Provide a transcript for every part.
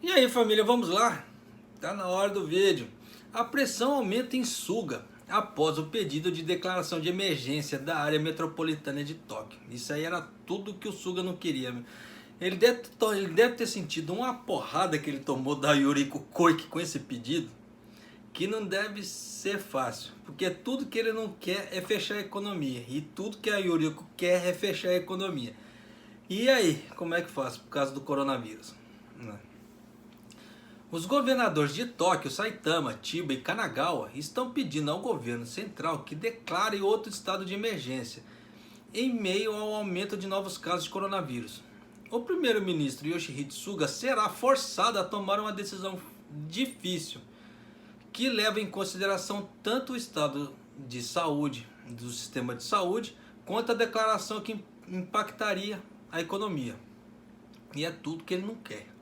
E aí família, vamos lá? Tá na hora do vídeo. A pressão aumenta em Suga após o pedido de declaração de emergência da área metropolitana de Tóquio. Isso aí era tudo que o Suga não queria. Ele deve ter sentido uma porrada que ele tomou da Yuriko Koike com esse pedido, que não deve ser fácil, porque tudo que ele não quer é fechar a economia, e tudo que a Yuriko quer é fechar a economia. E aí, como é que faz por causa do coronavírus? Os governadores de Tóquio, Saitama, Chiba e Kanagawa estão pedindo ao governo central que declare outro estado de emergência em meio ao aumento de novos casos de coronavírus. O primeiro-ministro Yoshihide Suga será forçado a tomar uma decisão difícil que leva em consideração tanto o estado de saúde do sistema de saúde quanto a declaração que impactaria a economia. E é tudo que ele não quer.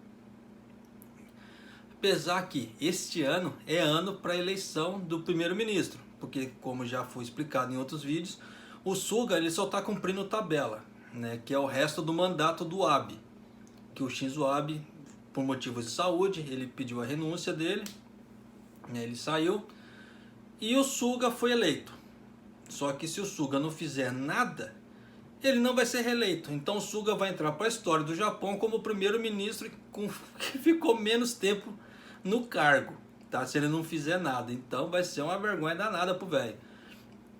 Apesar que este ano é ano para a eleição do primeiro-ministro, porque como já foi explicado em outros vídeos, o Suga ele só está cumprindo tabela, né, que é o resto do mandato do Abe, que o Shinzo Abe, por motivos de saúde, ele pediu a renúncia dele, né, ele saiu e o Suga foi eleito. Só que se o Suga não fizer nada, ele não vai ser reeleito. Então o Suga vai entrar para a história do Japão como o primeiro-ministro que ficou menos tempo no cargo, tá? Se ele não fizer nada. Então vai ser uma vergonha danada pro velho.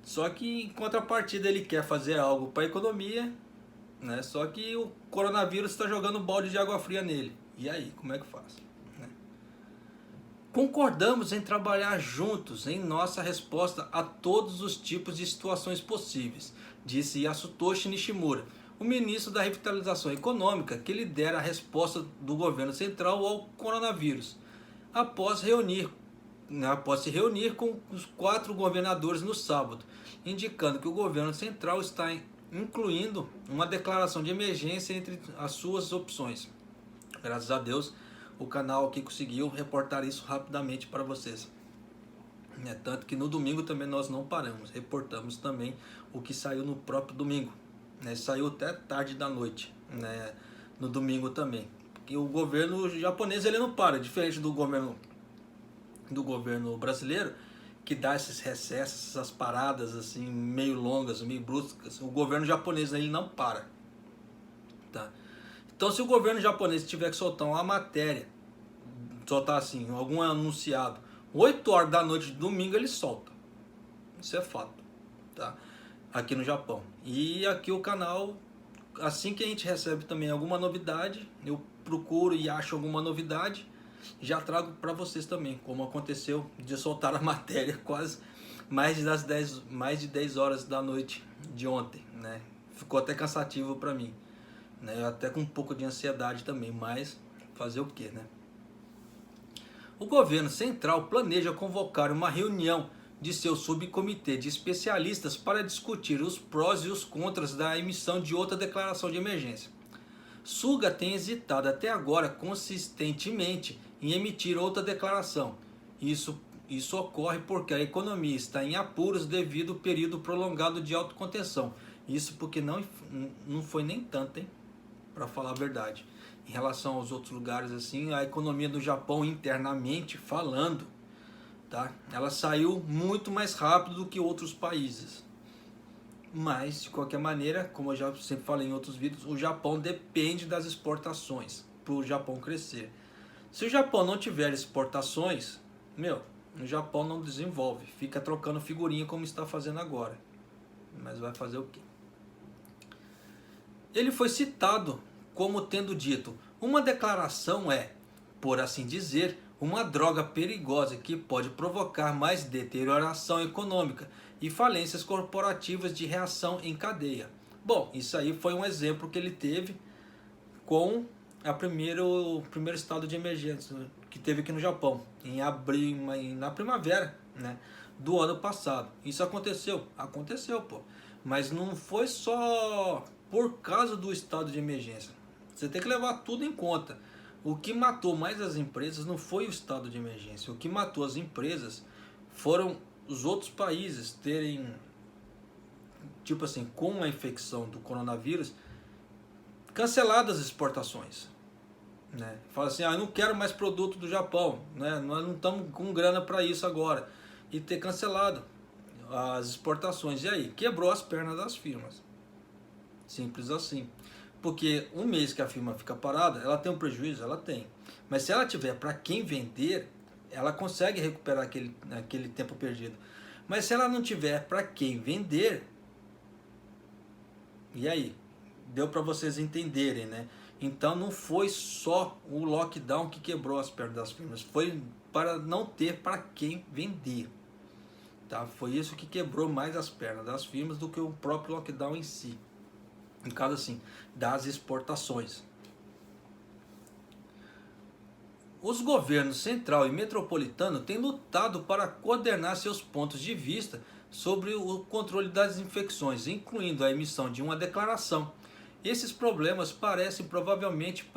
Só que em contrapartida ele quer fazer algo para a economia, né? Só que o coronavírus está jogando balde de água fria nele. E aí, como é que faz? Concordamos em trabalhar juntos em nossa resposta a todos os tipos de situações possíveis, disse Yasutoshi Nishimura, o ministro da Revitalização Econômica que lidera a resposta do governo central ao coronavírus, após se reunir com os 4 governadores no sábado, indicando que o governo central está incluindo uma declaração de emergência entre as suas opções. Graças a Deus, o canal aqui conseguiu reportar isso rapidamente para vocês. Tanto que no domingo também nós não paramos, reportamos também o que saiu no próprio domingo. Saiu até tarde da noite, no domingo também. Porque o governo japonês ele não para, diferente do governo brasileiro, que dá esses recessos, essas paradas assim meio longas, meio bruscas. O governo japonês ele não para. Tá? Então se o governo japonês tiver que soltar uma matéria, soltar assim, algum anunciado, 8 horas da noite de domingo ele solta. Isso é fato, tá? Aqui no Japão. E aqui o canal, assim que a gente recebe também alguma novidade, eu procuro e acho alguma novidade, já trago para vocês também, como aconteceu de soltar a matéria quase mais de 10 horas da noite de ontem, né? Ficou até cansativo para mim, né? Até com um pouco de ansiedade também, mas fazer o que, né? O governo central planeja convocar uma reunião de seu subcomitê de especialistas para discutir os prós e os contras da emissão de outra declaração de emergência. Suga tem hesitado até agora consistentemente em emitir outra declaração. Isso ocorre porque a economia está em apuros devido ao período prolongado de autocontenção. Isso porque não foi nem tanto, hein? Para falar a verdade. Em relação aos outros lugares, assim, a economia do Japão internamente falando, tá? Ela saiu muito mais rápido do que outros países. Mas, de qualquer maneira, como eu já sempre falei em outros vídeos, o Japão depende das exportações para o Japão crescer. Se o Japão não tiver exportações, o Japão não desenvolve. Fica trocando figurinha como está fazendo agora. Mas vai fazer o quê? Ele foi citado como tendo dito: uma declaração é, por assim dizer, uma droga perigosa que pode provocar mais deterioração econômica e falências corporativas de reação em cadeia. Bom, isso aí foi um exemplo que ele teve com o primeiro estado de emergência que teve aqui no Japão, em abril, na primavera, né, do ano passado. Isso aconteceu? Aconteceu, pô. Mas não foi só por causa do estado de emergência. Você tem que levar tudo em conta. O que matou mais as empresas não foi o estado de emergência. O que matou as empresas foram os outros países terem, tipo assim, com a infecção do coronavírus, cancelado as exportações. né? Fala assim, eu não quero mais produto do Japão, né? Nós não estamos com grana para isso agora. E ter cancelado as exportações. E aí? Quebrou as pernas das firmas. Simples assim. Porque um mês que a firma fica parada, ela tem um prejuízo? Ela tem. Mas se ela tiver para quem vender, ela consegue recuperar aquele tempo perdido. Mas se ela não tiver para quem vender, e aí? Deu para vocês entenderem, né? Então não foi só o lockdown que quebrou as pernas das firmas, foi para não ter para quem vender. Tá? Foi isso que quebrou mais as pernas das firmas do que o próprio lockdown em si. No caso assim, das exportações. Os governos central e metropolitano têm lutado para coordenar seus pontos de vista sobre o controle das infecções, incluindo a emissão de uma declaração. Esses problemas parecem provavelmente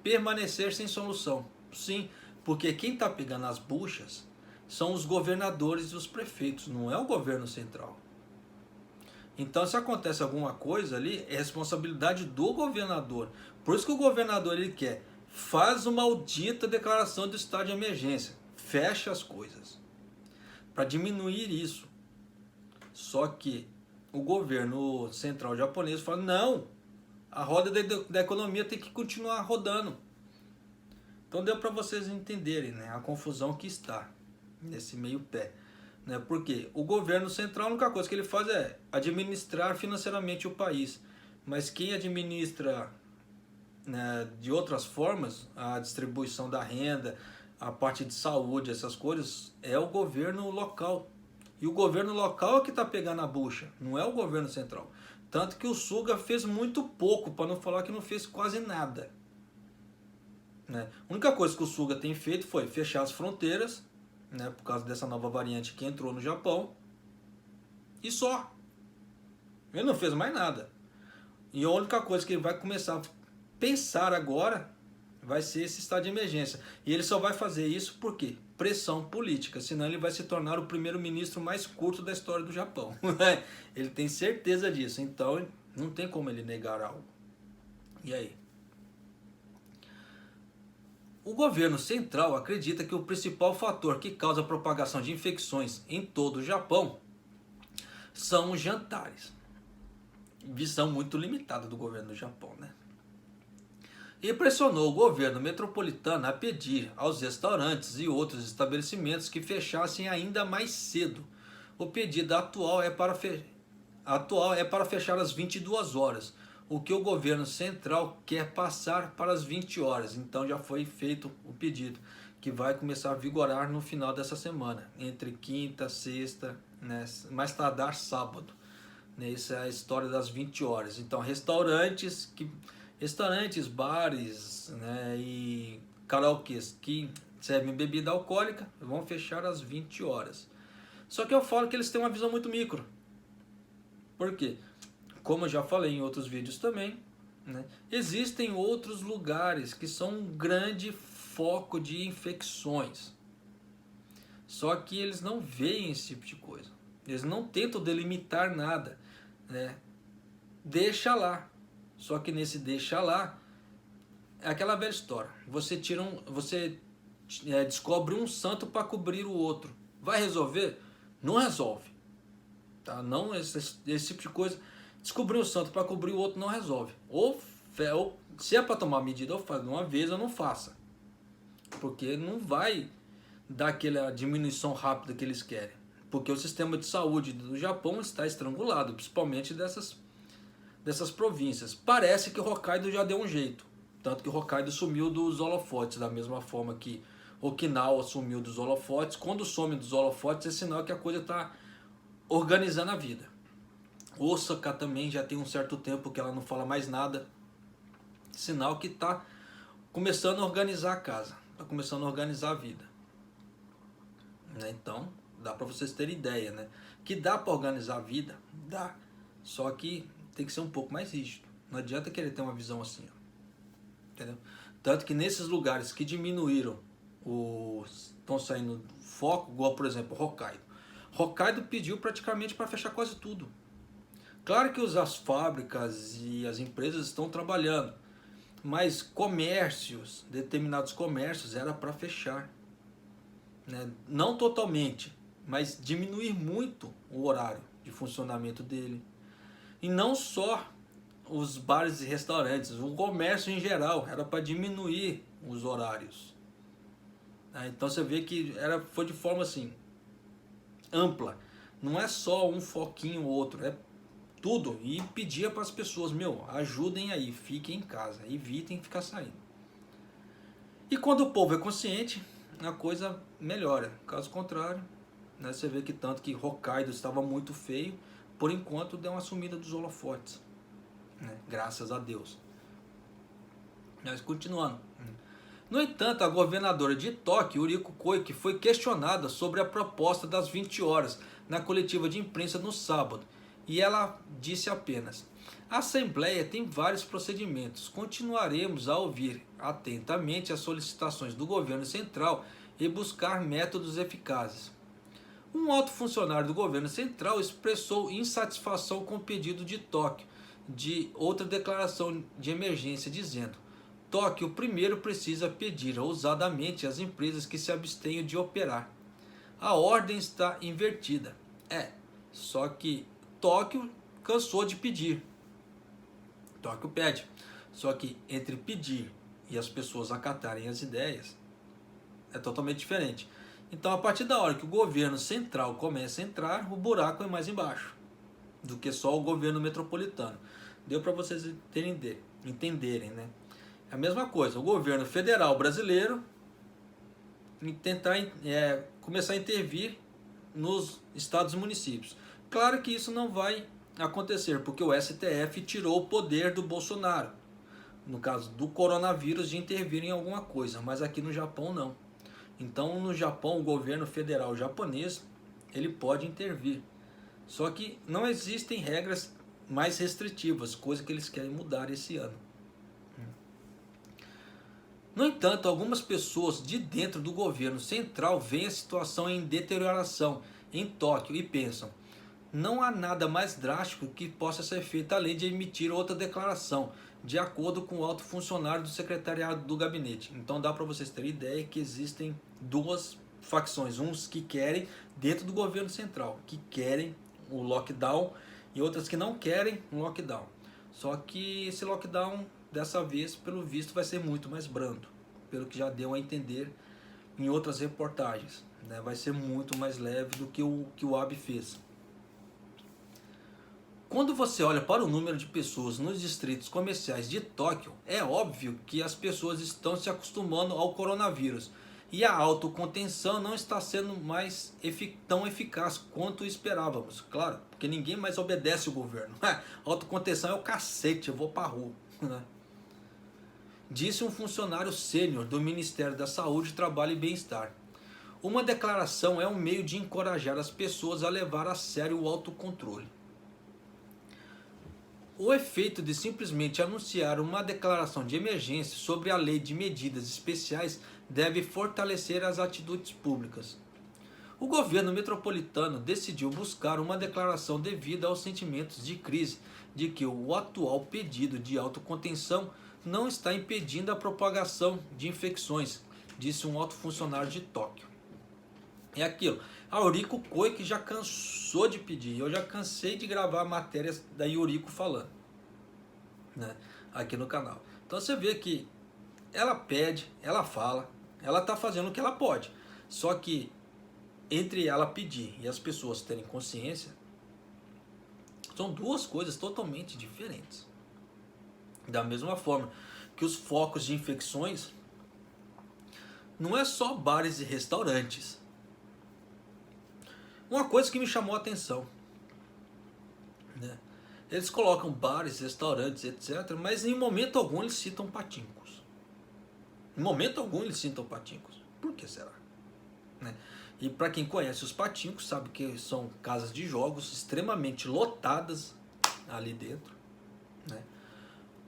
permanecer sem solução. Sim, porque quem está pegando as buchas são os governadores e os prefeitos, não é o governo central. Então, se acontece alguma coisa ali, é responsabilidade do governador. Por isso que o governador ele quer, faz uma maldita declaração de estado de emergência, fecha as coisas, para diminuir isso. Só que o governo central japonês fala, não, a roda da economia tem que continuar rodando. Então deu para vocês entenderem, né, a confusão que está nesse meio pé. Né? Porque o governo central, a única coisa que ele faz é administrar financeiramente o país. Mas quem administra, né, de outras formas, a distribuição da renda, a parte de saúde, essas coisas, é o governo local. E o governo local é que está pegando a bucha, não é o governo central. Tanto que o Suga fez muito pouco, para não falar que não fez quase nada. Né? A única coisa que o Suga tem feito foi fechar as fronteiras, né, por causa dessa nova variante que entrou no Japão, e só. Ele não fez mais nada. E a única coisa que ele vai começar a pensar agora vai ser esse estado de emergência. E ele só vai fazer isso por quê? Pressão política, senão ele vai se tornar o primeiro-ministro mais curto da história do Japão. Ele tem certeza disso, então não tem como ele negar algo. E aí? O governo central acredita que o principal fator que causa a propagação de infecções em todo o Japão são os jantares. Visão muito limitada do governo do Japão, né? E pressionou o governo metropolitano a pedir aos restaurantes e outros estabelecimentos que fechassem ainda mais cedo. O pedido atual é para fechar às 22 horas, o que o governo central quer passar para as 20 horas. Então já foi feito o pedido, que vai começar a vigorar no final dessa semana, entre quinta, sexta, né, mais tardar sábado. Essa é a história das 20 horas. Então restaurantes, bares, né, e karaokês que servem bebida alcoólica vão fechar às 20 horas. Só que eu falo que eles têm uma visão muito micro. Por quê? Como eu já falei em outros vídeos também, né, existem outros lugares que são um grande foco de infecções. Só que eles não veem esse tipo de coisa. Eles não tentam delimitar nada, né? Deixa lá. Só que nesse deixa lá é aquela velha história. Você descobre um santo para cobrir o outro. Vai resolver? Não resolve. Tá? Não, esse tipo de coisa. Descobrir um santo para cobrir o outro não resolve. Ou se é para tomar medida, eu faço de uma vez, eu não faça. Porque não vai dar aquela diminuição rápida que eles querem. Porque o sistema de saúde do Japão está estrangulado, principalmente dessas províncias. Parece que Hokkaido já deu um jeito. Tanto que Hokkaido sumiu dos holofotes, da mesma forma que Okinawa sumiu dos holofotes. Quando some dos holofotes é sinal que a coisa está organizando a vida. Osaka também já tem um certo tempo que ela não fala mais nada. Sinal que está começando a organizar a casa. Está começando a organizar a vida. Né? Então, dá para vocês terem ideia, né? Que dá para organizar a vida? Dá. Só que tem que ser um pouco mais rígido. Não adianta querer ter uma visão assim. Ó. Entendeu? Tanto que nesses lugares que diminuíram, estão saindo foco, igual por exemplo Hokkaido. Hokkaido pediu praticamente para fechar quase tudo. Claro que as fábricas e as empresas estão trabalhando, mas comércios, determinados comércios, era para fechar, né? Não totalmente, mas diminuir muito o horário de funcionamento dele. E não só os bares e restaurantes, o comércio em geral, era para diminuir os horários. Então você vê que foi de forma assim, ampla. Não é só um foquinho ou outro, é tudo. E pedia para as pessoas, ajudem aí, fiquem em casa, evitem ficar saindo. E quando o povo é consciente, a coisa melhora. Caso contrário, né, você vê que tanto que Hokkaido estava muito feio, por enquanto deu uma sumida dos holofotes, né, graças a Deus. Mas continuando. No entanto, a governadora de Tóquio, Yuriko Koike, foi questionada sobre a proposta das 20 horas na coletiva de imprensa no sábado, e ela disse apenas: a Assembleia tem vários procedimentos, continuaremos a ouvir atentamente as solicitações do governo central e buscar métodos eficazes. Um alto funcionário do governo central expressou insatisfação com o pedido de Tóquio de outra declaração de emergência, dizendo: Tóquio primeiro precisa pedir ousadamente às empresas que se abstenham de operar. A ordem está invertida. Só que Tóquio cansou de pedir. Tóquio pede. Só que entre pedir e as pessoas acatarem as ideias é totalmente diferente. Então, a partir da hora que o governo central começa a entrar, o buraco é mais embaixo do que só o governo metropolitano. Deu para vocês entenderem, né? É a mesma coisa, o governo federal brasileiro tentar começar a intervir nos estados e municípios. Claro que isso não vai acontecer, porque o STF tirou o poder do Bolsonaro, no caso do coronavírus, de intervir em alguma coisa, mas aqui no Japão não. Então no Japão o governo federal japonês ele pode intervir, só que não existem regras mais restritivas, coisa que eles querem mudar esse ano. No entanto, algumas pessoas de dentro do governo central veem a situação em deterioração em Tóquio e pensam: não há nada mais drástico que possa ser feito além de emitir outra declaração, de acordo com o alto funcionário do secretariado do gabinete. Então dá para vocês terem ideia que existem duas facções, uns que querem dentro do governo central, que querem o lockdown, e outras que não querem um lockdown. Só que esse lockdown dessa vez, pelo visto, vai ser muito mais brando, pelo que já deu a entender em outras reportagens, né? Vai ser muito mais leve do que o Abe fez. Quando você olha para o número de pessoas nos distritos comerciais de Tóquio, é óbvio que as pessoas estão se acostumando ao coronavírus e a autocontenção não está sendo mais tão eficaz quanto esperávamos. Claro, porque ninguém mais obedece o governo. Autocontenção é o cacete, eu vou para a rua, né? Disse um funcionário sênior do Ministério da Saúde, Trabalho e Bem-Estar. Uma declaração é um meio de encorajar as pessoas a levar a sério o autocontrole. O efeito de simplesmente anunciar uma declaração de emergência sobre a lei de medidas especiais deve fortalecer as atitudes públicas. O governo metropolitano decidiu buscar uma declaração devido aos sentimentos de crise de que o atual pedido de autocontenção não está impedindo a propagação de infecções, disse um alto funcionário de Tóquio. É aquilo, a Yuriko Koike já cansou de pedir, eu já cansei de gravar matérias da Yuriko falando, né, aqui no canal. Então você vê que ela pede, ela fala, ela está fazendo o que ela pode, só que entre ela pedir e as pessoas terem consciência, são duas coisas totalmente diferentes. Da mesma forma que os focos de infecções não é só bares e restaurantes. Uma coisa que me chamou a atenção, né? Eles colocam bares, restaurantes, etc., mas em momento algum eles citam patíncos. Em momento algum eles citam patíncos. Por que será? Né? E para quem conhece os patíncos, sabe que são casas de jogos extremamente lotadas ali dentro, né?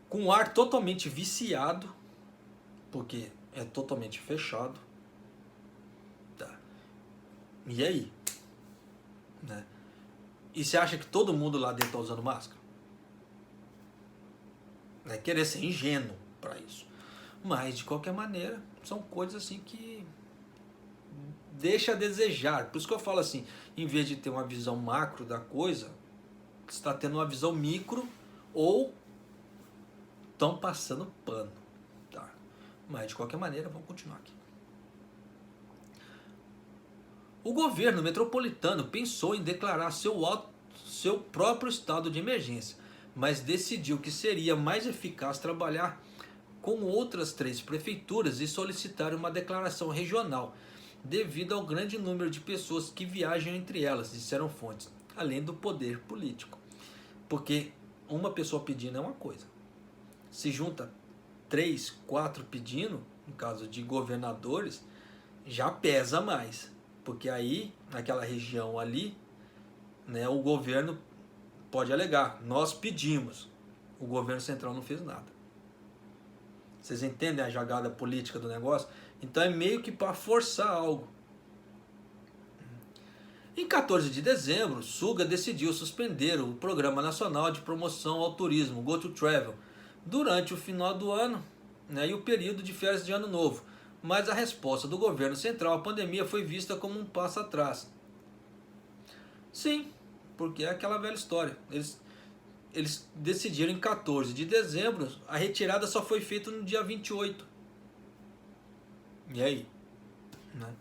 Com um ar totalmente viciado, porque é totalmente fechado. Tá. E aí? Né? E você acha que todo mundo lá dentro está usando máscara? É querer ser ingênuo. para isso. Mas, de qualquer maneira, são coisas assim que deixa a desejar. Por isso que eu falo assim, em vez de ter uma visão macro da coisa, você está tendo uma visão micro ou estão passando pano. Tá? Mas, de qualquer maneira, vamos continuar aqui. O governo metropolitano pensou em declarar seu próprio estado de emergência, mas decidiu que seria mais eficaz trabalhar com outras 3 prefeituras e solicitar uma declaração regional, devido ao grande número de pessoas que viajam entre elas, disseram fontes, além do poder político. Porque uma pessoa pedindo é uma coisa. Se junta 3, 4 pedindo, no caso de governadores, já pesa mais. Porque aí, naquela região ali, né, o governo pode alegar, nós pedimos, o governo central não fez nada. Vocês entendem a jogada política do negócio? Então é meio que para forçar algo. Em 14 de dezembro, Suga decidiu suspender o Programa Nacional de Promoção ao Turismo, Go to Travel, durante o final do ano, né, e o período de férias de ano novo. Mas a resposta do governo central à pandemia foi vista como um passo atrás. Sim, porque é aquela velha história. Eles decidiram em 14 de dezembro, a retirada só foi feita no dia 28. E aí? Né?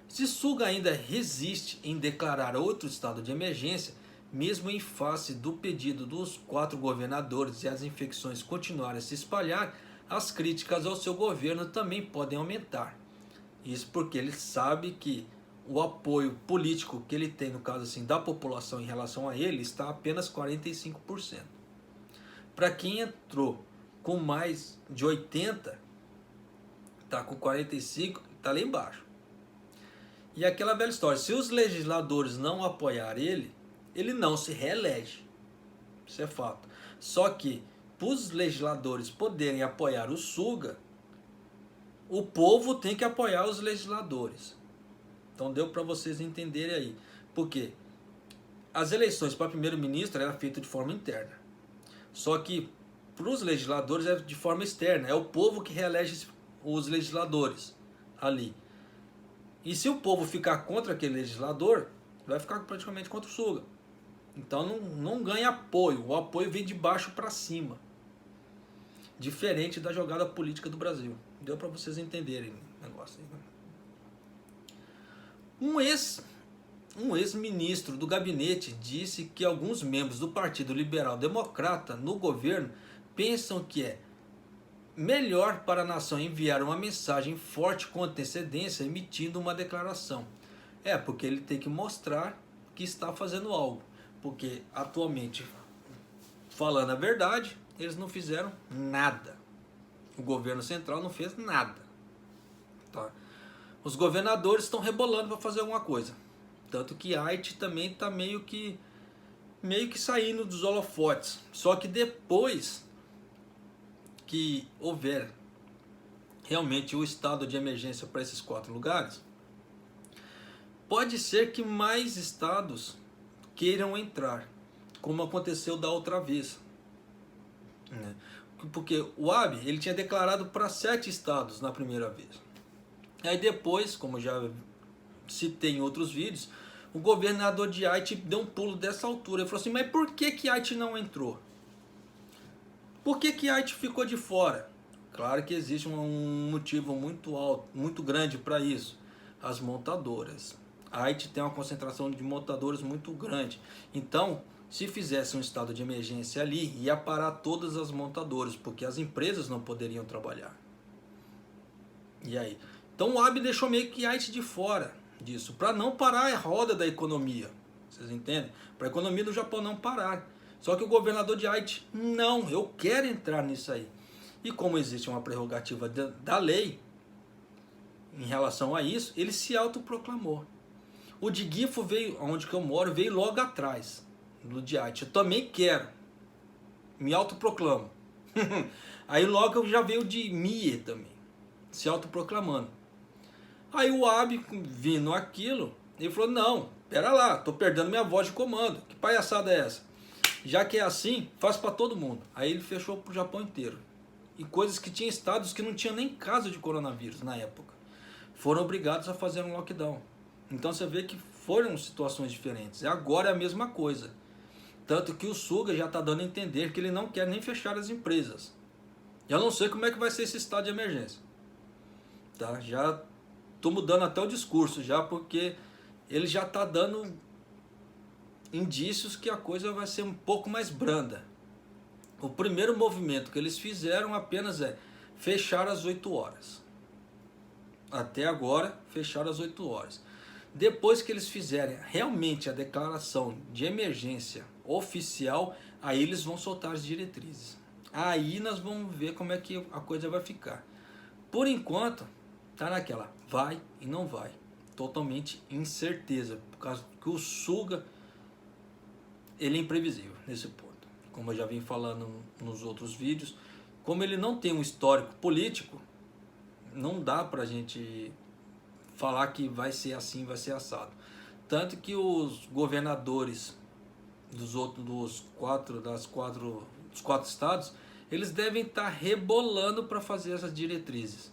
Se Suga ainda resiste em declarar outro estado de emergência, mesmo em face do pedido dos 4 governadores e as infecções continuarem a se espalhar, as críticas ao seu governo também podem aumentar. Isso porque ele sabe que o apoio político que ele tem, no caso assim, da população em relação a ele, está apenas 45%. Para quem entrou com mais de 80%, está com 45%, está lá embaixo. E aquela velha história, se os legisladores não apoiarem ele não se reelege. Isso é fato. Só que, para os legisladores poderem apoiar o Suga, o povo tem que apoiar os legisladores. Então deu para vocês entenderem aí. Porque as eleições para primeiro-ministro eram feitas de forma interna. Só que para os legisladores é de forma externa. É o povo que reelege os legisladores ali. E se o povo ficar contra aquele legislador, vai ficar praticamente contra o Suga. Então não ganha apoio. O apoio vem de baixo para cima. Diferente da jogada política do Brasil. Deu para vocês entenderem o negócio. Um ex-ministro do gabinete disse que alguns membros do Partido Liberal Democrata no governo pensam que é melhor para a nação enviar uma mensagem forte com antecedência, emitindo uma declaração. Porque ele tem que mostrar que está fazendo algo. Porque atualmente, falando a verdade, eles não fizeram nada. O governo central não fez nada. Tá? Os governadores estão rebolando para fazer alguma coisa. Tanto que Haiti também está meio que saindo dos holofotes. Só que depois que houver realmente o estado de emergência para esses 4 lugares, pode ser que mais estados queiram entrar, como aconteceu da outra vez. Porque o AB ele tinha declarado para 7 estados na primeira vez. Aí depois, como já citei em outros vídeos, o governador de Haiti deu um pulo dessa altura. Ele falou assim, mas por que Haiti não entrou? Por que Haiti ficou de fora? Claro que existe um motivo muito grande para isso. As montadoras. Haiti tem uma concentração de montadoras muito grande. Então, se fizesse um estado de emergência ali, ia parar todas as montadoras, porque as empresas não poderiam trabalhar. E aí? Então o AB deixou meio que Haiti de fora disso, para não parar a roda da economia. Vocês entendem? Para a economia do Japão não parar. Só que o governador de Haiti, não, eu quero entrar nisso aí. E como existe uma prerrogativa da lei em relação a isso, ele se autoproclamou. O de Gifu veio, onde que eu moro, veio logo atrás do de Haiti. Eu também quero. Me autoproclamo. Aí logo já veio o de Mie também, se autoproclamando. Aí o AB, vindo aquilo, ele falou, não, pera lá, tô perdendo minha voz de comando. Que palhaçada é essa? Já que é assim, faz para todo mundo. Aí ele fechou pro Japão inteiro. e coisas que tinha estados que não tinha nem caso de coronavírus na época. Foram obrigados a fazer um lockdown. Então você vê que foram situações diferentes. E agora é a mesma coisa. Tanto que o Suga já está dando a entender que ele não quer nem fechar as empresas. Eu não sei como é que vai ser esse estado de emergência. Tá? Já estou mudando até o discurso, já, porque ele já está dando indícios que a coisa vai ser um pouco mais branda. O primeiro movimento que eles fizeram apenas é fechar às 8 horas. Até agora, fechar às 8 horas. Depois que eles fizerem realmente a declaração de emergência oficial, aí eles vão soltar as diretrizes. Aí nós vamos ver como é que a coisa vai ficar. Por enquanto, tá naquela vai e não vai. Totalmente incerteza, por causa que o Suga, ele é imprevisível nesse ponto. Como eu já vim falando nos outros vídeos, como ele não tem um histórico político, não dá pra gente falar que vai ser assim, vai ser assado. Tanto que os governadores dos quatro estados, eles devem estar rebolando para fazer essas diretrizes,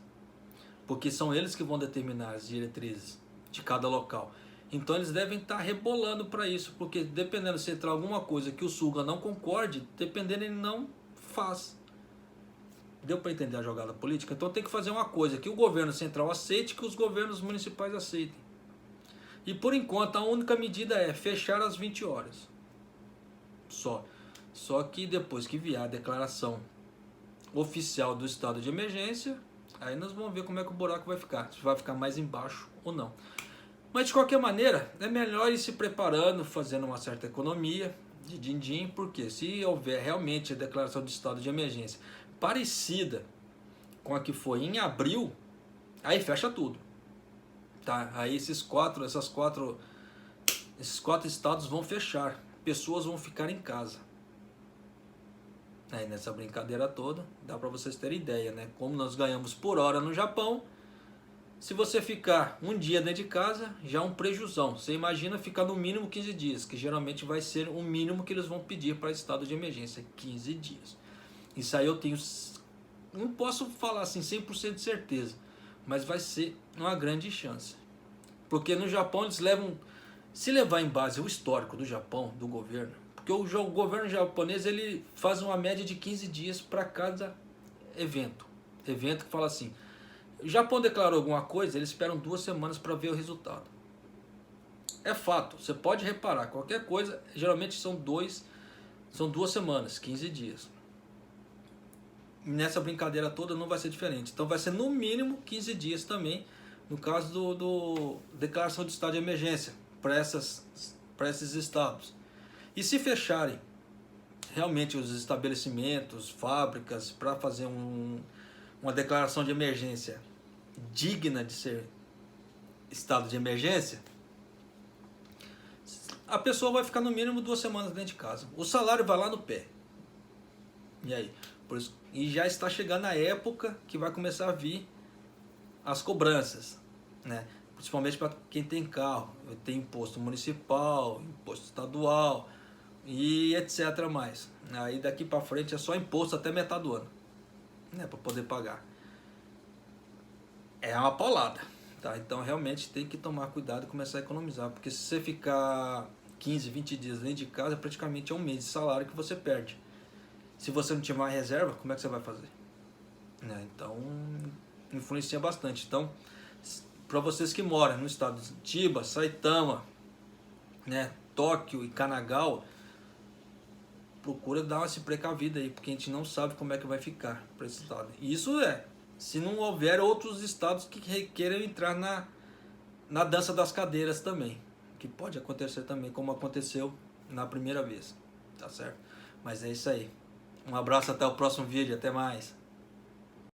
porque são eles que vão determinar as diretrizes de cada local. Então eles devem estar rebolando para isso, porque dependendo se entrar alguma coisa que o Suga não concorde, dependendo ele não faz. Deu para entender a jogada política? Então tem que fazer uma coisa que o governo central aceite, que os governos municipais aceitem. E por enquanto a única medida é fechar às 20 horas. Só que depois que vier a declaração oficial do estado de emergência, aí nós vamos ver como é que o buraco vai ficar, se vai ficar mais embaixo ou não. Mas de qualquer maneira, é melhor ir se preparando, fazendo uma certa economia de din-din, porque se houver realmente a declaração de estado de emergência parecida com a que foi em abril, aí fecha tudo. Tá? Aí esses quatro estados vão fechar, pessoas vão ficar em casa. Aí nessa brincadeira toda, dá para vocês terem ideia, né? Como nós ganhamos por hora no Japão, se você ficar um dia dentro de casa, já é um prejuzão. Você imagina ficar no mínimo 15 dias, que geralmente vai ser o mínimo que eles vão pedir para estado de emergência, 15 dias. Isso aí eu tenho, não posso falar assim 100% de certeza, mas vai ser uma grande chance. Porque no Japão eles levam, se levar em base o histórico do Japão, do governo, porque o governo japonês ele faz uma média de 15 dias para cada evento. Evento que fala assim, o Japão declarou alguma coisa, eles esperam 2 semanas para ver o resultado. É fato, você pode reparar, qualquer coisa, geralmente são 2 semanas, 15 dias. Nessa brincadeira toda não vai ser diferente. Então vai ser no mínimo 15 dias também, no caso do declaração de estado de emergência para esses estados. E se fecharem realmente os estabelecimentos, fábricas, para fazer uma declaração de emergência digna de ser estado de emergência, a pessoa vai ficar no mínimo 2 semanas dentro de casa. O salário vai lá no pé. E aí? Por isso, e já está chegando a época que vai começar a vir as cobranças, né? Principalmente para quem tem carro, tem imposto municipal, imposto estadual e etc. mais. Aí daqui para frente é só imposto até metade do ano, né? Para poder pagar. É uma paulada, tá? Então realmente tem que tomar cuidado e começar a economizar, porque se você ficar 15, 20 dias dentro de casa, praticamente é um mês de salário que você perde. Se você não tiver uma reserva, como é que você vai fazer? Né? Então, influencia bastante. Então, para vocês que moram no estado de Chiba, Saitama, né, Tóquio e Kanagawa, procura dar uma se precavida aí, porque a gente não sabe como é que vai ficar para esse estado. E isso se não houver outros estados que requeiram entrar na dança das cadeiras também, que pode acontecer também, como aconteceu na primeira vez, tá certo? Mas é isso aí. Um abraço, até o próximo vídeo, até mais.